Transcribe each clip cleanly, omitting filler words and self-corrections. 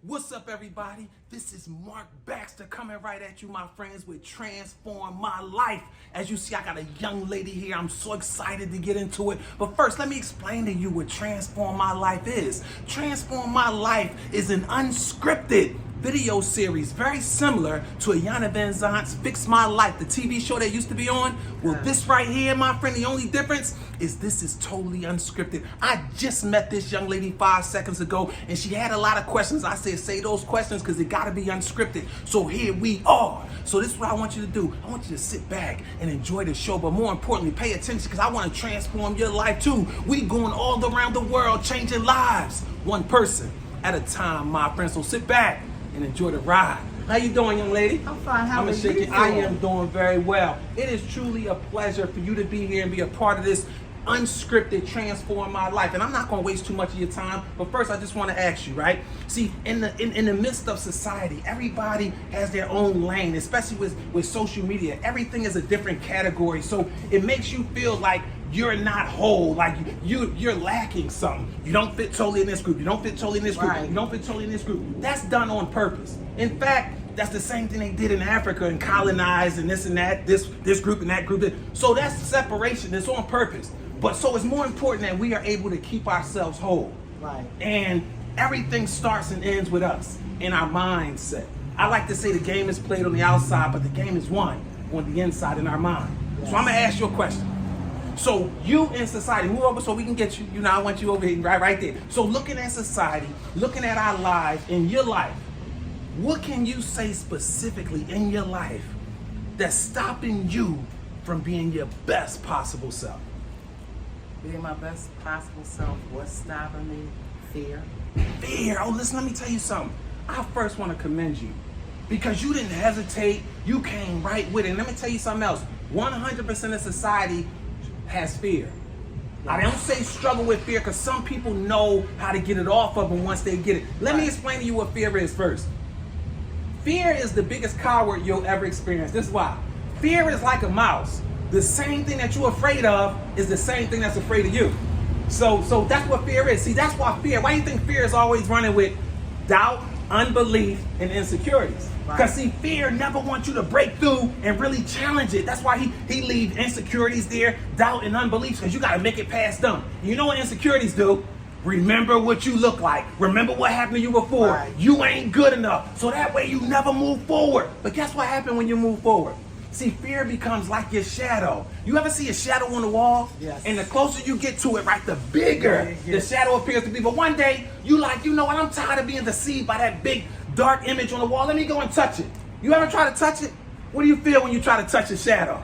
What's up, everybody? This is Marc Baxter coming right at you, my friends, with Transform My Life. As you see, I got a young lady here. I'm so excited to get into it. But first, let me explain to you what Transform My Life is. Transform My Life is an unscripted video series very similar to Ayanna Van Zant's Fix My Life, the TV show that used to be on. Well, this right here, my friend, the only difference is this is totally unscripted. I just met this young lady 5 seconds ago, and she had a lot of questions. I said, say those questions because it got to be unscripted. So here we are. So this is what I want you to do. I want you to sit back and enjoy the show, but more importantly, pay attention because I want to transform your life too. We going all around the world, changing lives, one person at a time, my friend. So sit back and enjoy the ride. How you doing, young lady? I'm fine. How are you doing? I am doing very well. It is truly a pleasure for you to be here and be a part of this unscripted Transform My Life. And I'm not going to waste too much of your time, but first I just want to ask you, right? See, in the midst of society, everybody has their own lane, especially with social media. Everything is a different category, so it makes you feel like you're not whole, like you're lacking something. You don't fit totally in this group. You don't fit totally in this group. Right. You don't fit totally in this group. That's done on purpose. In fact, that's the same thing they did in Africa and colonized and this and that, this group and that group. So that's separation. It's on purpose. But so it's more important that we are able to keep ourselves whole. Right. And everything starts and ends with us in our mindset. I like to say the game is played on the outside, but the game is won on the inside in our mind. Yes. So I'm gonna ask you a question. So you in society, move over so we can get you, I want you over here, right there. So looking at society, looking at our lives, in your life, what can you say specifically in your life that's stopping you from being your best possible self? Being my best possible self, what's stopping me? Fear. Fear. Oh, listen, let me tell you something. I first want to commend you because you didn't hesitate. You came right with it. And let me tell you something else. 100% of society has fear. I don't say struggle with fear because some people know how to get it off of them once they get it. Let me explain to you what fear is first. Fear is the biggest coward you'll ever experience. This is why. Fear is like a mouse. The same thing that you're afraid of is the same thing that's afraid of you. So that's what fear is. See, that's why fear. Why do you think fear is always running with doubt, unbelief, and insecurities? Because see, fear never wants you to break through and really challenge it. That's why he leaves insecurities there, doubt and unbelief, because you got to make it past them. You know what insecurities do? Remember what you look like. Remember what happened to you before. Right. You ain't good enough. So that way you never move forward. But guess what happened when you move forward? See, fear becomes like your shadow. You ever see a shadow on the wall? Yes. And the closer you get to it, right, the bigger the shadow appears to be. But one day, you like, you know what, I'm tired of being deceived by that big, dark image on the wall. Let me go and touch it. You ever try to touch it? What do you feel when you try to touch a shadow?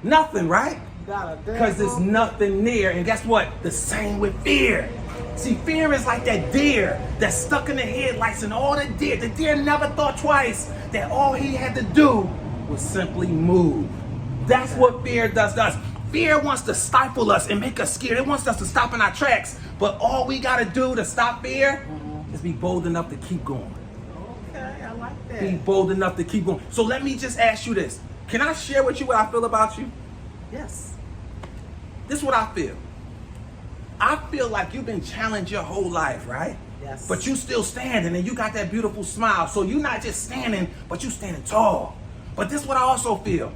Nothing, right? Because there's nothing near. And guess what? The same with fear. See, fear is like that deer that's stuck in the headlights, and all the deer never thought twice that all he had to do was simply move. That's what fear does to us. Fear wants to stifle us and make us scared. It wants us to stop in our tracks. But all we got to do to stop fear is be bold enough to keep going. Okay, I like that. Be bold enough to keep going. So let me just ask you this. Can I share with you what I feel about you? Yes. This is what I feel. I feel like you've been challenged your whole life, right? Yes. But you still standing and you got that beautiful smile. So you're not just standing, but you standing tall. But this is what I also feel.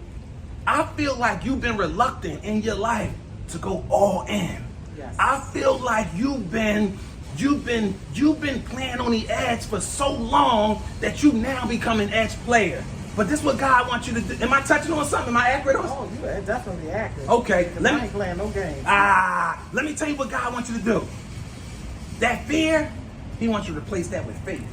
I feel like you've been reluctant in your life to go all in. Yes. I feel like you've been playing on the edge for so long that you now become an edge player. But this is what God wants you to do. Am I touching on something? Am I accurate on something? Oh, you are definitely accurate. Okay. I ain't playing no games. Let me tell you what God wants you to do. That fear, he wants you to replace that with faith.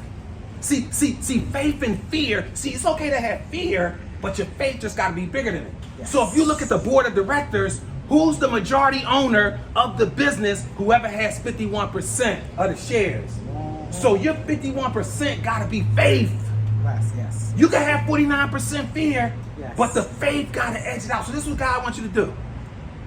See, faith and fear. See, it's okay to have fear, but your faith just got to be bigger than it. Yes. So if you look at the board of directors, who's the majority owner of the business? Whoever has 51% of the shares. Mm-hmm. So your 51% got to be faith. Yes. You can have 49% fear, yes, but the faith got to edge it out. So this is what God wants you to do.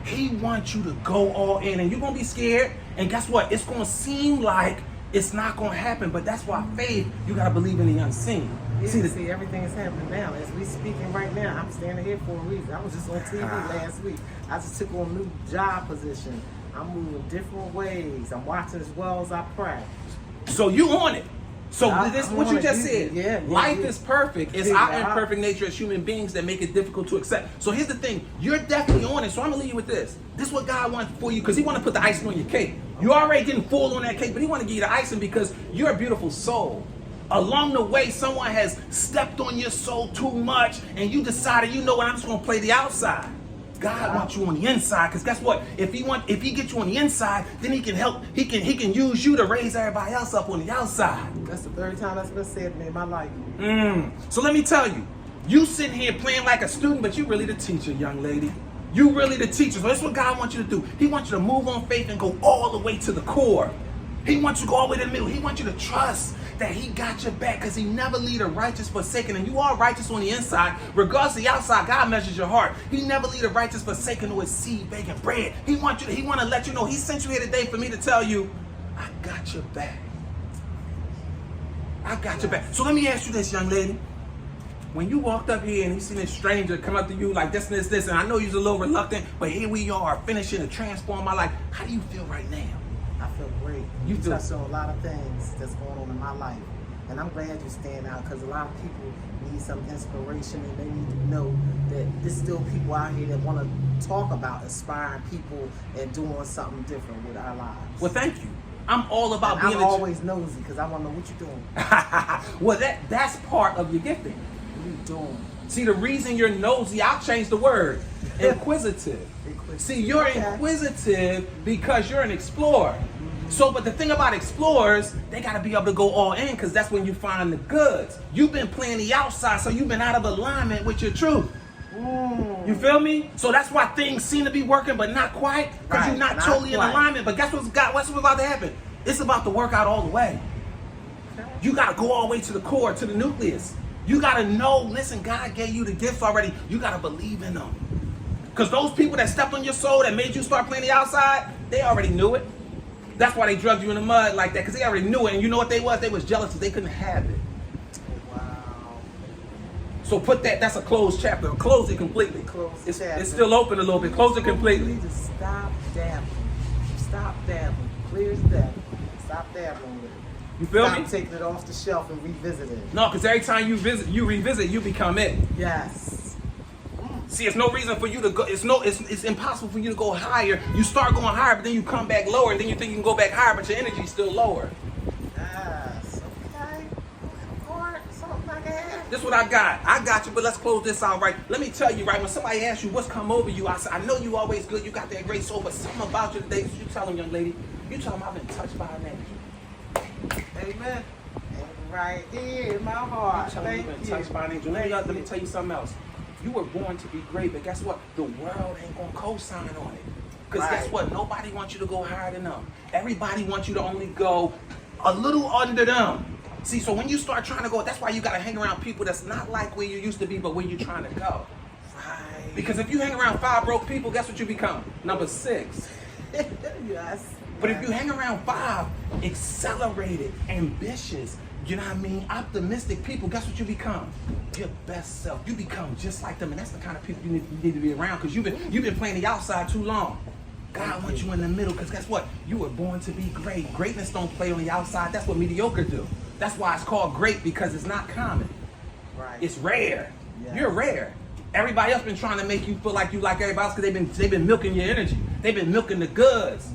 He wants you to go all in, and you're going to be scared. And guess what? It's going to seem like it's not going to happen, but that's why faith, you got to believe in the unseen. Yeah, see, everything is happening now. As we speaking right now, I'm standing here for a reason. I was just on TV last week. I just took on a new job position. I'm moving different ways. I'm watching as well as I pray. So you on it. So this what you just said. Yeah, life is perfect. It's our Yeah. imperfect nature as human beings that make it difficult to accept. So here's the thing. You're definitely on it. So I'm going to leave you with this. This is what God wants for you because he want to put the icing on your cake. You already getting full on that cake, but he want to give you the icing because you're a beautiful soul. Along the way, someone has stepped on your soul too much and you decided, you know what, I'm just going to play the outside. God wants you on the inside, because guess what? If he gets you on the inside, then he can help. He can use you to raise everybody else up on the outside. That's the third time that's been said to me in my life. So let me tell you, you sitting here playing like a student, but you really the teacher, young lady. You really the teacher. So that's what God wants you to do. He wants you to move on faith and go all the way to the core. He wants you to go all the way to the middle. He wants you to trust that he got your back, because he never lead a righteous forsaken. And you are righteous on the inside. Regardless of the outside, God measures your heart. He never lead a righteous forsaken who is seed, baking bread. He want to let you know he sent you here today for me to tell you, I got your back. I got your back. So let me ask you this, young lady. When you walked up here and you seen this stranger come up to you like this, and I know you're a little reluctant, but here we are finishing to transform my life. How do you feel right now? I feel great. You touched on a lot of things that's going on in my life. And I'm glad you stand out, because a lot of people need some inspiration, and they need to know that there's still people out here that want to talk about inspiring people and doing something different with our lives. Well, thank you. I'm all about and being I'm always nosy, because I want to know what you're doing. Well, that's part of your gifting. What are you doing? See, the reason you're nosy, I'll change the word. Inquisitive. See, you're inquisitive because you're an explorer. So, but the thing about explorers, they got to be able to go all in, because that's when you find the goods. You've been playing the outside, so you've been out of alignment with your truth. You feel me? So that's why things seem to be working, but not quite, because you're not totally in alignment. But guess what's about to happen? It's about to work out all the way. You got to go all the way to the core, to the nucleus. You got to know, listen, God gave you the gifts already. You got to believe in them. Because those people that stepped on your soul, that made you start playing the outside, they already knew it. That's why they drugged you in the mud like that, because they already knew it. And you know what they was? They was jealous because they couldn't have it. Wow. So put that's a closed chapter. Close it completely. It's still open a little bit. Close it completely. You need to stop dabbling. Stop dabbling. Clear as dabbling. Stop dabbling with it. You feel me? Stop taking it off the shelf and revisit it. No, because every time you revisit, you become it. Yes. See, it's no reason for you to go. It's impossible for you to go higher. You start going higher, but then you come back lower, and then you think you can go back higher, but your energy's still lower. Yes. Okay. Something like that. This is what I got. I got you, but let's close this out right. Let me tell you, right, when somebody asks you what's come over you, I say, I know you always good. You got that great soul, but something about you today, you tell them, young lady, you tell them I've been touched by an angel. Amen. And right here in my heart. You tell them you've been touched by an angel. Let me tell you something else. You were born to be great, but guess what? The world ain't gonna co-sign on it. Because guess what? Nobody wants you to go higher than them. Everybody wants you to only go a little under them. See, so when you start trying to go, that's why you gotta hang around people that's not like where you used to be, but where you're trying to go. Right. Because if you hang around 5 broke people, guess what you become? Number 6. Yes. But if you hang around 5 accelerated, ambitious, you know what I mean, optimistic people, guess what you become? Your best self. You become just like them, and that's the kind of people you need to be around, because you've been playing the outside too long. God wants you in the middle, because guess what? You were born to be great. Greatness don't play on the outside. That's what mediocre do. That's why it's called great, because it's not common. Right. It's rare. Yes. You're rare. Everybody else been trying to make you feel like you like everybody else, because they've been milking your energy. They've been milking the goods.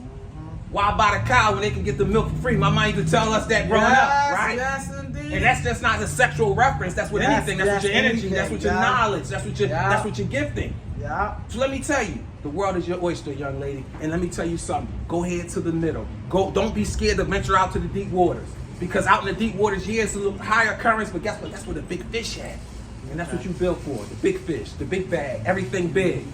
Why buy the cow when they can get the milk for free? My mom used to tell us that growing up, right? Yes, indeed. And that's just not a sexual reference. That's with anything. That's with your energy. That's with your knowledge. That's with your gifting. Yeah. So let me tell you, the world is your oyster, young lady. And let me tell you something. Go ahead to the middle. Don't be scared to venture out to the deep waters. Because out in the deep waters, yeah, it's a little higher currents, but guess what? That's where the big fish at. And that's what you built for. The big fish, the big bag, everything big.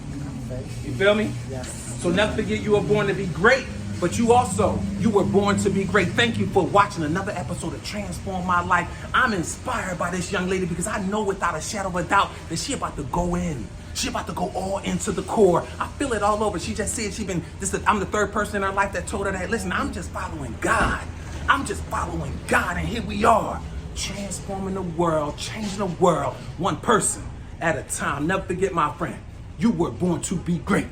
You feel me? Yes. So never forget you were born to be great. But you were born to be great. Thank you for watching another episode of Transform My Life. I'm inspired by this young lady, because I know without a shadow of a doubt that she about to go in. She about to go all into the core. I feel it all over. She just said I'm the third person in her life that told her that, listen, I'm just following God. I'm just following God, and here we are, transforming the world, changing the world, one person at a time. Never forget, my friend, you were born to be great.